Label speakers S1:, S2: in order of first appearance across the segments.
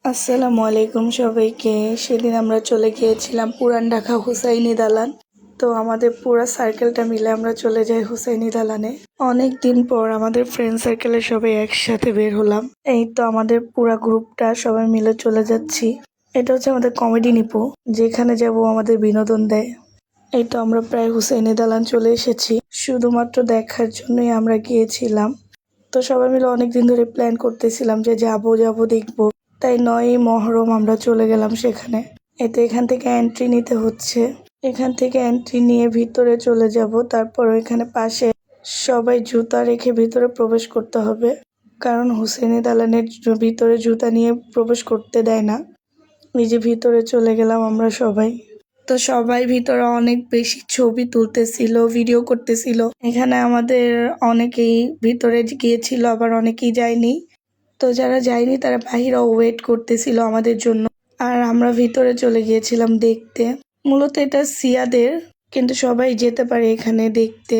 S1: আসসালামু আলাইকুম সবাইকে। সেদিন আমরা চলে গিয়েছিলাম পুরান ঢাকা হুসাইনি দালান। তো আমাদের পুরা সার্কেলটা মিলে আমরা চলে যাই হুসাইনি দালানে। অনেক দিন পর আমাদের ফ্রেন্ড সার্কেলের সবাই একসাথে বের হলাম। এই তো আমাদের পুরা গ্রুপটা সবাই মিলে চলে যাচ্ছি। এটা হচ্ছে আমাদের কমেডি নিপো, যেখানে যাব আমাদের বিনোদন দেয়। এই তো আমরা প্রায় হুসাইনি দালান চলে এসেছি। শুধুমাত্র দেখার জন্যই আমরা গিয়েছিলাম। তো সবাই মিলে অনেকদিন ধরে প্ল্যান করতেছিলাম যে যাবো দেখবো। তাই 9ই মহরম আমরা চলে গেলাম সেখানে। এতে এখান থেকে এন্ট্রি নিতে হচ্ছে। এখান থেকে এন্ট্রি নিয়ে ভিতরে চলে যাব। তারপর ওইখানে পাশে সবাই জুতা রেখে ভিতরে প্রবেশ করতে হবে, কারণ হুসেনি দালানের ভিতরে জুতা নিয়ে প্রবেশ করতে দেয় না। এই যে ভিতরে চলে গেলাম আমরা সবাই। তো সবাই ভিতরে অনেক বেশি ছবি তুলতেছিল, ভিডিও করতেছিল। এখানে আমাদের অনেকেই ভিতরে গিয়েছিল, আবার অনেকেই যায়নি। তো যারা যায়নি তারা বাহিরে ওয়েট করতেছিল আমাদের জন্য। আর আমরা ভিতরে চলে গিয়েছিলাম দেখতে। মূলত এটা সিয়াদের, কিন্তু সবাই যেতে পারে এখানে দেখতে।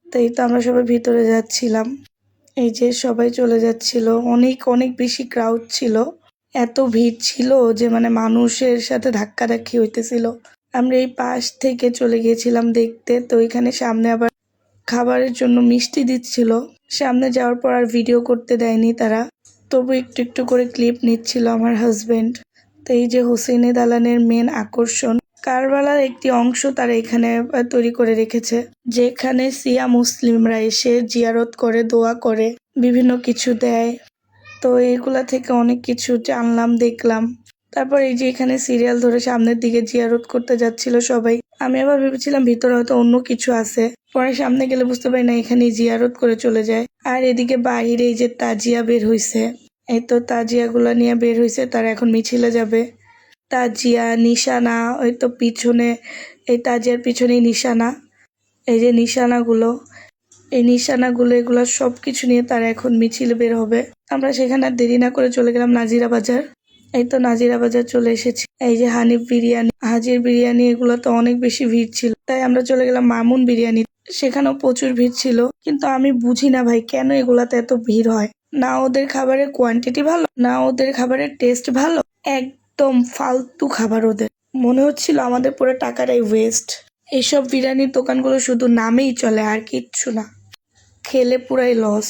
S1: তাই তো আমরা সবাই ভিতরে যাচ্ছিলাম। এই যে সবাই চলে যাচ্ছিল। অনেক অনেক বেশি ক্রাউড ছিল। এত ভিড় ছিল যে মানুষের সাথে ধাক্কাধাক্কি হইতেছিল। আমরা এই পাশ থেকে চলে গিয়েছিলাম দেখতে। তো এখানে সামনে আবার খাবারের জন্য মিষ্টি দিচ্ছিল। সামনে যাওয়ার পর আর ভিডিও করতে দেয়নি তারা, তবু একটু একটু করে ক্লিপ নিচ্ছিল আমার হাজবেন্ড। তো এই যে হুসেনি দালানের মেন আকর্ষণ, কারবালার একটি অংশ তারা এখানে তৈরি করে রেখেছে, যেখানে শিয়া মুসলিমরা এসে জিয়ারত করে, দোয়া করে, বিভিন্ন কিছু দেয়। তো এগুলা থেকে অনেক কিছু জানলাম, দেখলাম। তারপর এই যে এখানে সিরিয়াল ধরে সামনের দিকে জিয়ারত করতে যাচ্ছিল সবাই। আমি আবার ভেবেছিলাম ভিতরে হয়তো অন্য কিছু আছে, পরে সামনে গেলে বুঝতে পারি না এখানে জিয়ারত করে চলে যায়। আর এদিকে বাহিরে এই যে তাজিয়া বের হইছে। এই তো তাজিয়া গুলা নিয়ে বের হইছে, তারা এখন মিছিলে যাবে। তাজিয়া, নিশানা, ওই তো পিছনে, এই তাজিয়ার পিছনেই নিশানা। এই যে নিশানাগুলো, এই নিশানাগুলো, এগুলো সবকিছু নিয়ে তারা এখন মিছিলে বের হবে। আমরা সেখানে আর দেরি না করে চলে গেলাম নাজিরা বাজার। এই তো নাজিরা বাজার চলে এসেছি। এই যে হানিফ বিরিয়ানি, হাজির বিরিয়ানি, এগুলো তো অনেক বেশি ভিড় ছিল, তাই আমরা চলে গেলাম মামুন বিরিয়ানি। সেখানেও প্রচুর ভিড় ছিল, কিন্তু আমি বুঝি না ভাই কেন এগুলাতে এত ভিড় হয়। না ওদের খাবারের কোয়ান্টিটি ভালো, না ওদের খাবারের টেস্ট ভালো। একদম ফালতু খাবার ওদের। মনে হচ্ছিল আমাদের পুরো টাকাটাই ওয়েস্ট। এইসব বিরিয়ানির দোকানগুলো শুধু নামেই চলে, আর কিচ্ছু না। খেলে পুরাই লস।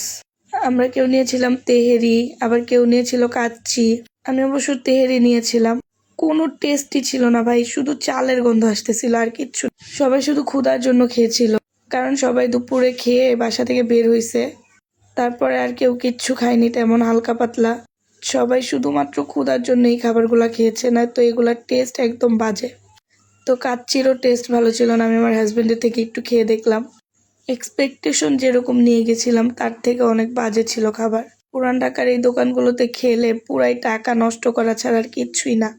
S1: আমরা কেউ নিয়েছিলাম তেহেরি, আবার কেউ নিয়েছিল কাচ্চি। আমি অবশ্য তেহেরি নিয়েছিলাম। কোনো টেস্টই ছিল না ভাই, শুধু চালের গন্ধ আসতেছিল, আর কিচ্ছু না। সবাই শুধু ক্ষুধার জন্য খেয়েছিল, কারণ সবাই দুপুরে খেয়ে বাসা থেকে বের হইছে। তারপরে আর কেউ কিচ্ছু খায়নি তেমন, হালকা পাতলা। সবাই শুধুমাত্র ক্ষুধার জন্য এই খাবারগুলা খেয়েছে, না তো এগুলার টেস্ট একদম বাজে। তো কাচ্চিরও টেস্ট ভালো ছিল না। আমি আমার হাজবেন্ডের থেকে একটু খেয়ে দেখলাম। এক্সপেকটেশন যেরকম নিয়ে গেছিলাম তার থেকে অনেক বাজে ছিল খাবার। পুরান ঢাকার এই দোকানগুলোতে খেলে পুরাই টাকা নষ্ট করা ছাড়া আর কিচ্ছুই না।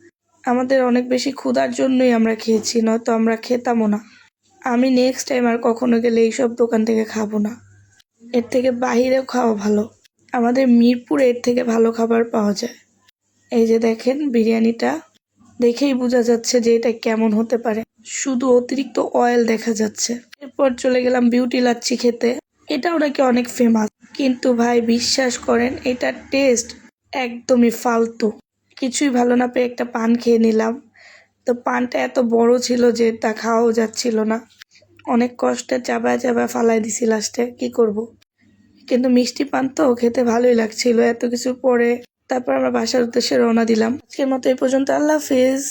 S1: আমাদের অনেক বেশি ক্ষুধার জন্যই আমরা খেয়েছি, নয়তো আমরা খেতামও না। আমি নেক্সট টাইম আর কখনো গেলে এইসব দোকান থেকে খাবো না। এর থেকে বাহিরেও খাওয়া ভালো। আমাদের মিরপুরে এর থেকে ভালো খাবার পাওয়া যায়। এই যে দেখেন বিরিয়ানিটা, দেখেই বোঝা যাচ্ছে যে এটা কেমন হতে পারে। শুধু অতিরিক্ত অয়েল দেখা যাচ্ছে। এরপর চলে গেলাম বিউটি লাচ্ছি খেতে। এটাও নাকি অনেক ফেমাস, কিন্তু ভাই বিশ্বাস করেন এটার টেস্ট একদমই ফালতু। কিছুই ভালো না পেয়ে একটা পান খেয়ে নিলাম। তো পানটা এত বড় ছিল যে তা খাওয়াও যাচ্ছিল না। অনেক কষ্টে চাবায় চাবায় ফালাই দিছি লাস্টে, কি করব। কিন্তু মিষ্টি পান তো খেতে ভালোই লাগছিল এত কিছু পরে। তারপর আমরা বাসার উদ্দেশ্যে রওনা দিলাম। আজকের মতো এই পর্যন্ত। আল্লাহ হাফিজ।